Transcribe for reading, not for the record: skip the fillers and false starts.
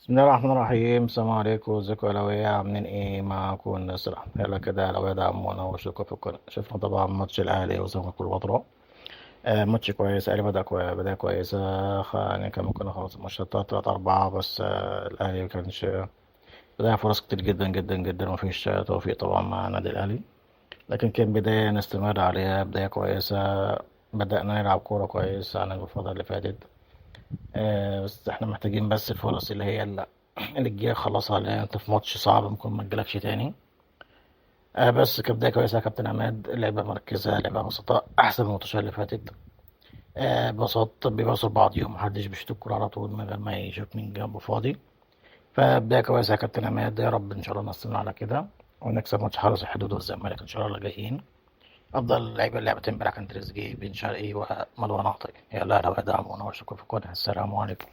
بسم الله الرحمن الرحيم. السلام عليكم، ازيكم يا الاوياء؟ عاملين ايه؟ معاكم النصر. يلا كده يا الاوياء، دعمونا واشتركوا في القناة. شفنا طبعا ماتش الاهلي وزمالك كليوباترا. ماتش كويس، الاهلي بدأ كويسة. يعني كان ممكن نخلص الماتش 3-4، بس الاهلي ما كانش بدأ فرص كتير جدا جدا جدا، ومفيش توفيق طبعا مع النادي الاهلي. لكن كان بداية نستمر عليها، بداية كويسة. بدأنا نلعب كورة كويس عن الفترة اللي فاتت. بس احنا محتاجين بس الفرص اللي هي اللي تجيلك خلصها، لان انت في ماتش صعب ممكن ما تجيلكش تاني. بس كبداية كويسة يا كابتن عماد، اللعبة مركزة، لعبة بسيطة أحسن من الماتشات اللي فاتت. بساط بيباصوا لبعضيهم، محدش بيشوط الكورة على طول من غير ما يشوف مين جنبه فاضي. فبداية كويسة يا كابتن عماد، يا رب إن شاء الله نستمر على كده ونكسب ماتش حرس الحدود والزمالك إن شاء الله اللي جايين. أفضل لعيبة اللعبتين امبارح كان تريزيجيه، بن شرقي ومروان عطية. يلا لو دعمونا وشكرا في القناة. السلام عليكم.